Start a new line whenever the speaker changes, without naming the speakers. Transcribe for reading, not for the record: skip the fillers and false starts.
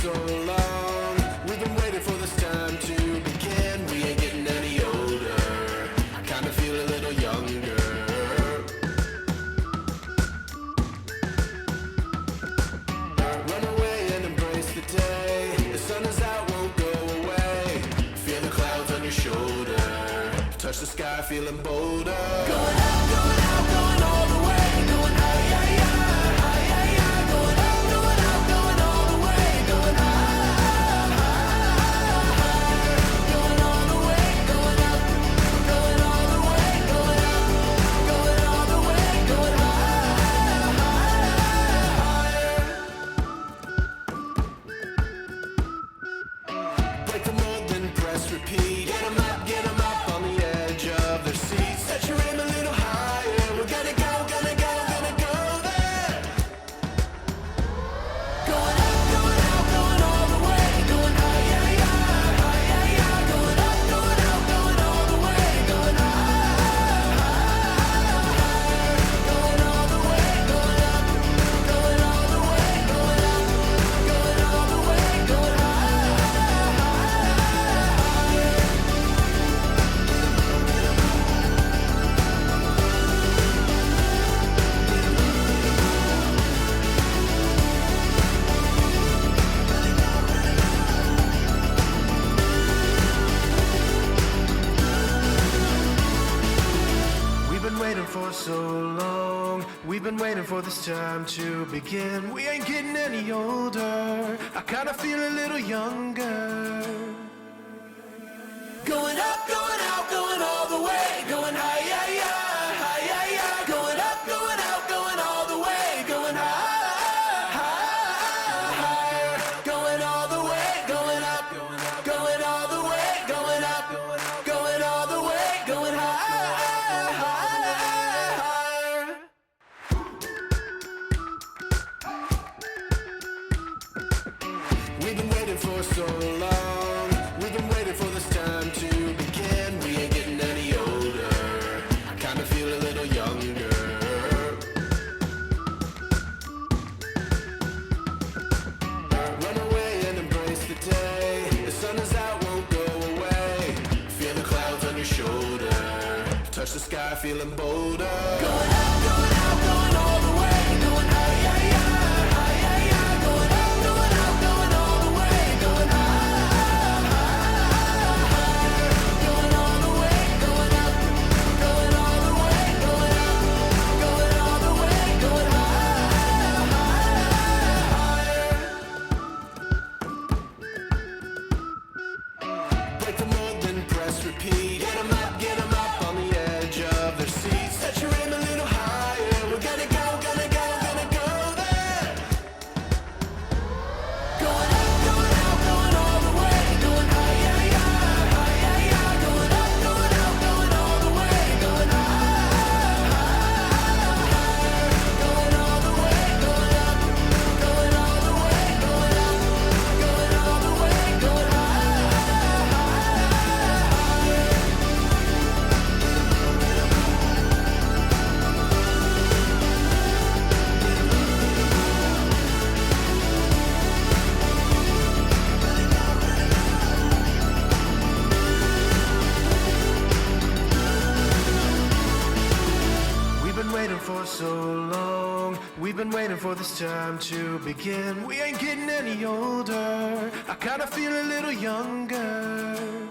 so long. We've been waiting for this time to begin. We ain't getting any older. I kinda feel a little younger. Run away and embrace the day. The sun is out, won't go away. Feel the clouds on your shoulder. Touch the sky, feeling bolder. Going out, going out, going all the way. Going high, yeah, yeah, high, yeah, yeah. Going out, going out, going all the way. Going high, high, going all the way. Going up, going all the way. Going up, going all the way. Going high, higher. Break the mold, then press repeat. Get 'em up on the edge of their seats. Set your aim a little higher. We're gonna go, gonna go, gonna go there. Going up, going out, going all the way. Going high, yeah, yeah, high, yeah, yeah. Going up, going out, going all the way. Going high, higher. Going all the way, going up, going all the way. Going up, going all the way. Going high, higher. We've been waiting for so long. We've been waiting for this time to begin. We ain't getting any older. I kinda feel a little younger. Going up, going out, going all the way. Going high, yeah, yeah, high, yeah, yeah. Going up, going out, going all the way. Going high, higher. Going all the way, going up, going all the way. Going up, going all the way. Going high, higher. We've been waiting for so long. We've been waiting for this time to begin. We ain't getting any older. I kinda feel a little younger. Run away and embrace the day. The sun is out, won't go away. Feel the clouds on your shoulder. Touch the sky, feeling bolder. Going out, going out, going all the way. Going high, yeah, yeah, high, yeah, yeah. Going out, going out, going all the way. Going high, higher. Going all the way. Going up, going all the way. Going up, going all the way. Going high, higher. Break the mold, then press repeat. Get 'em up on the edge of their seats. Set your aim a little higher. We're gonna go, gonna go, gonna go there. Going up, going out, going all the way. Going high, yeah, yeah, high, yeah, yeah. Going up, going out, going all the way. Going high, higher. Going all the way, going up, going all the way. Going up, going all the way. Going high, higher. We've been waiting for so long. We've been waiting for this time to begin. We ain't getting any older. I kinda feel a little younger.